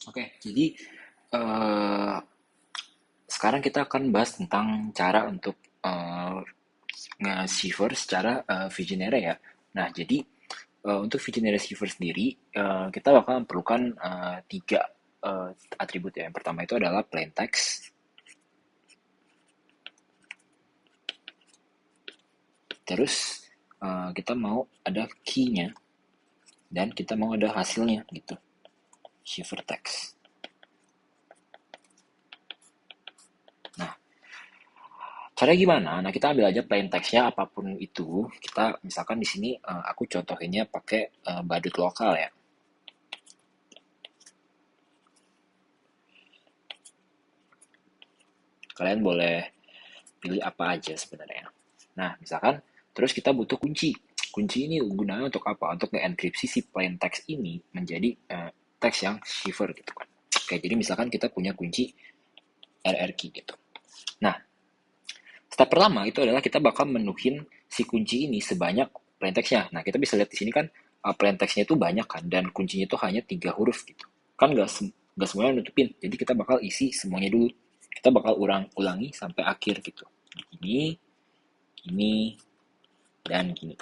Oke, jadi eh, sekarang kita akan bahas tentang cara untuk nge-cipher secara Vigenère ya. Nah, jadi untuk Vigenère cipher sendiri, kita bakal memerlukan tiga atribut ya. Yang pertama itu adalah plain text, terus kita mau ada key-nya, dan kita mau ada hasilnya gitu, cipher text. Nah, cara gimana? Nah, kita ambil aja plain text-nya apapun itu. Kita misalkan di sini aku contohinnya pakai badut lokal ya. Kalian boleh pilih apa aja sebenarnya. Nah, misalkan terus kita butuh kunci. Kunci ini gunanya untuk apa? Untuk nge-enkripsi si plain text ini menjadi teks yang cipher gitu kan. Oke, jadi misalkan kita punya kunci RR key gitu. Nah, step pertama itu adalah kita bakal menuhin si kunci ini sebanyak plain text-nya. Nah, kita bisa lihat di sini kan plain text-nya itu banyak kan, dan kuncinya itu hanya 3 huruf gitu. Kan gak semuanya nutupin, jadi kita bakal isi semuanya dulu. Kita bakal ulangi sampai akhir gitu. Ini, ini, dan gini.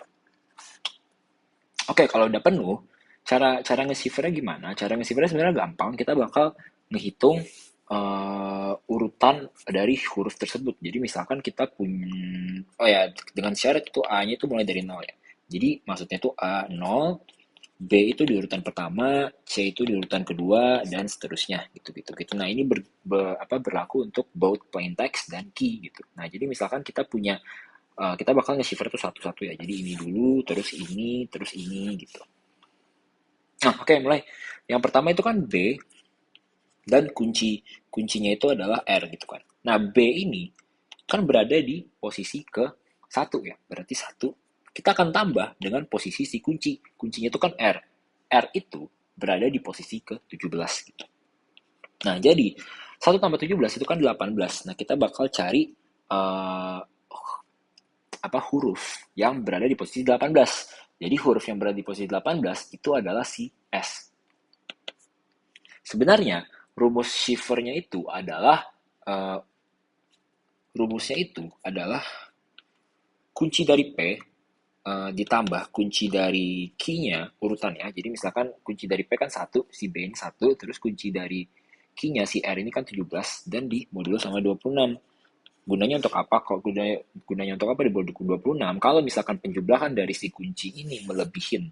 Oke, kalau udah penuh, cara cara nge-cipher-nya gimana? Cara nge-cipher-nya sebenarnya gampang. Kita bakal ngehitung urutan dari huruf tersebut. Jadi misalkan kita punya, oh ya, dengan syarat itu A-nya itu mulai dari nol ya. Jadi maksudnya itu A 0, B itu di urutan pertama, C itu di urutan kedua, dan seterusnya gitu-gitu gitu. Nah, ini berlaku untuk both plain text dan key gitu. Nah, jadi misalkan kita punya kita bakal nge-cipher tuh satu-satu ya. Jadi ini dulu, terus ini gitu. Nah, oke, mulai. Yang pertama itu kan B, dan kuncinya itu adalah R gitu kan. Nah, B ini kan berada di posisi ke satu ya. Berarti satu. Kita akan tambah dengan posisi si kunci. Kuncinya itu kan R. R itu berada di posisi ke 17 gitu. Nah, jadi satu tambah 17 itu kan 18. Nah, kita bakal cari eh, apa huruf yang berada di posisi 18. Jadi huruf yang berada di posisi 18 itu adalah si S. Sebenarnya rumus shifternya itu adalah uh, rumusnya itu adalah kunci dari P ditambah kunci dari key-nya urutannya. Jadi misalkan kunci dari P kan satu, si B ini satu, terus kunci dari key-nya si R ini kan 17 dan di modulo sama 26. Gunanya untuk apa? Kalau gunanya untuk apa di modulo 26? Kalau misalkan penjumlahan dari si kunci ini melebihin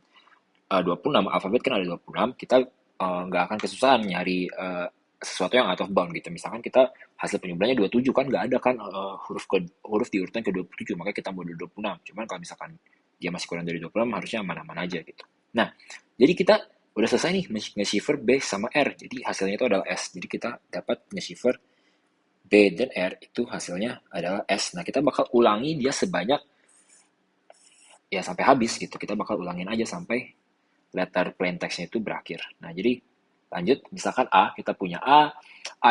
26, alfabet kan ada 26, kita nggak akan kesusahan nyari sesuatu yang out of bound gitu. Misalkan kita hasil penyebabnya 27 kan nggak ada kan huruf di urutan ke 27, makanya kita modul 26. Cuman kalau misalkan dia masih kurang dari 26, harusnya aman-aman aja gitu. Nah, jadi kita udah selesai nih nge-cipher B sama R. Jadi hasilnya itu adalah S. Jadi kita dapat nge-cipher B dan R itu hasilnya adalah S. Nah, kita bakal ulangi dia sebanyak ya sampai habis gitu. Kita bakal ulangin aja sampai letter plain text-nya itu berakhir. Nah, jadi lanjut, misalkan A, kita punya A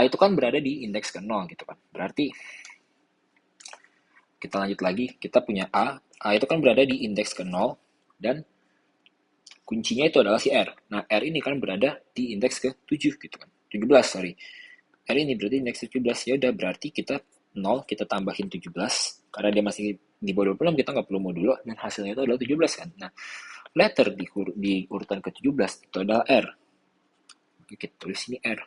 itu kan berada di indeks ke 0 gitu kan. Berarti kita lanjut lagi, kita punya A itu kan berada di indeks ke 0, dan kuncinya itu adalah si R. Nah, R ini kan berada di indeks ke 7 gitu kan. 17, sorry. R ini berarti indeks 17, ya udah berarti kita 0, kita tambahin 17, karena dia masih di bawah 26, kita nggak perlu modulo, dan hasilnya itu adalah 17 kan. Nah, letter di urutan ke-17 itu adalah R. Kita tulis ini R.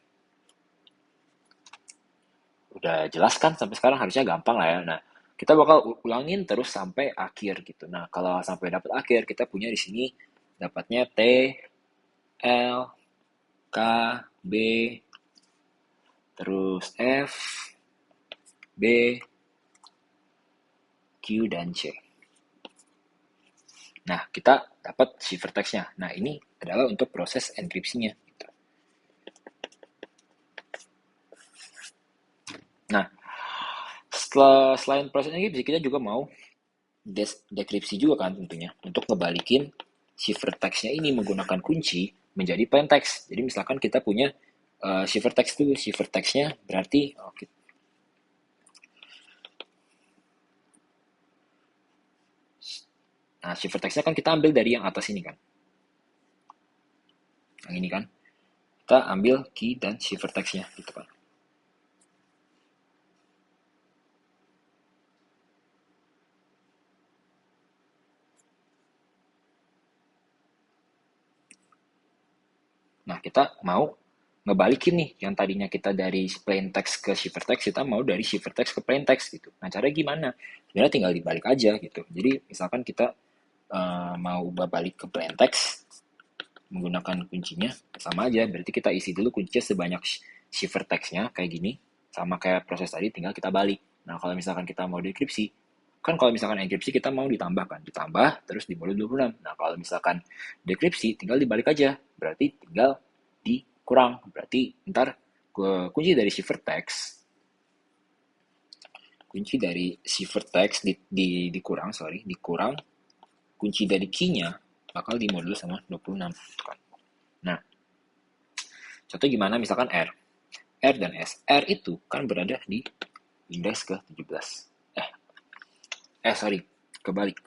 Udah jelas kan sampai sekarang, harusnya gampang lah ya. Nah, kita bakal ulangin terus sampai akhir gitu. Nah, kalau sampai dapat akhir, kita punya di sini dapatnya T, L, K, B, terus F, B, Q, dan C. Nah, kita dapat cipher text-nya. Nah, ini adalah untuk proses enkripsinya. Gitu. Nah, selain proses enkripsi, kita juga mau dekripsi juga kan tentunya, untuk ngebalikin cipher text-nya ini menggunakan kunci menjadi plain text. Jadi misalkan kita punya cipher text itu, cipher text-nya berarti nah cipher text-nya kan kita ambil dari yang atas ini kan, yang ini kan. kita ambil key dan ciphertext-nya gitu kan. Nah, kita mau ngebalikin nih yang tadinya kita dari plain text ke ciphertext, kita mau dari ciphertext ke plain text gitu. Nah, caranya gimana? Sebenarnya tinggal dibalik aja gitu. Jadi, misalkan kita mau ubah balik ke plain text menggunakan kuncinya, sama aja. Berarti kita isi dulu kuncinya sebanyak ciphertext-nya kayak gini, sama kayak proses tadi, tinggal kita balik. Nah, kalau misalkan kita mau dekripsi, kan kalau misalkan enkripsi kita mau ditambahkan, ditambah terus di mode 26. Nah, kalau misalkan dekripsi tinggal dibalik aja, berarti tinggal dikurang. Berarti ntar kunci dari ciphertext dikurang, kunci dari key-nya bakal dimodul sama 26 gitu kan. Nah, contoh gimana misalkan R dan S. R itu kan berada di indeks ke-17. Sorry, kebalik.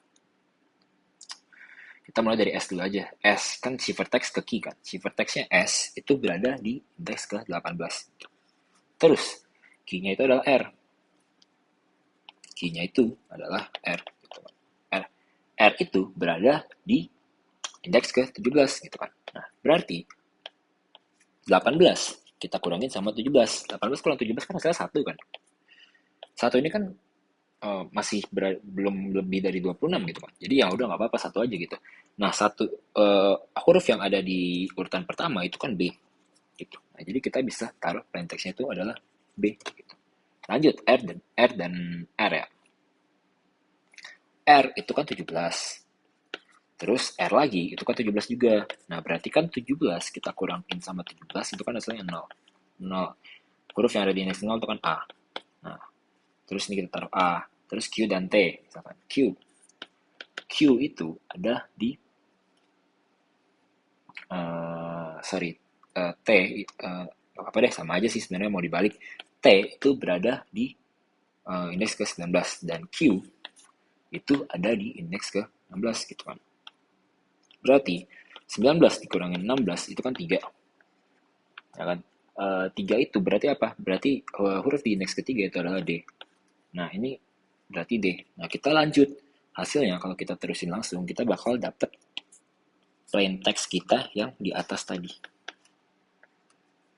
Kita mulai dari S dulu aja. S kan ciphertext ke key kan. Ciphertext-nya S itu berada di indeks ke-18. Terus, key-nya itu adalah R. Key-nya itu adalah R. R. R itu berada di indeks ke-17 gitu kan. Nah, berarti 18 kita kurangin sama 17. 18 kurang 17 kan hasilnya 1 kan. 1 ini kan masih belum lebih dari 26 gitu kan. Jadi ya udah nggak apa-apa, 1 aja gitu. Nah, huruf yang ada di urutan pertama itu kan B gitu. Nah, jadi kita bisa taruh plain text-nya itu adalah B gitu. Lanjut R ya. R itu kan 17. Terus R lagi, itu kan 17 juga. Nah, berarti kan 17 kita kurangin sama 17, itu kan hasilnya 0. 0. Huruf yang ada di indeks 0 itu kan A. Nah, terus ini kita taruh A. Terus Q dan T. Misalkan Q. Q itu ada di, T. Apa deh, sama aja sih sebenarnya mau dibalik. T itu berada di indeks ke-19. Dan Q itu ada di indeks ke-16 gitu kan. Berarti 19 dikurangin 16 itu kan 3. Ya kan? 3 itu berarti apa? Berarti huruf di indeks ketiga itu adalah D. Nah, ini berarti D. Nah, kita lanjut. Hasilnya kalau kita terusin langsung, kita bakal dapet plain text kita yang di atas tadi.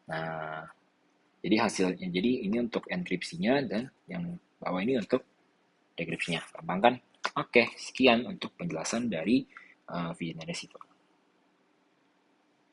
Nah, jadi hasilnya, jadi ini untuk enkripsinya dan yang bawah ini untuk dekripsinya. Gampang kan? Oke, sekian untuk penjelasan dari video dari situ.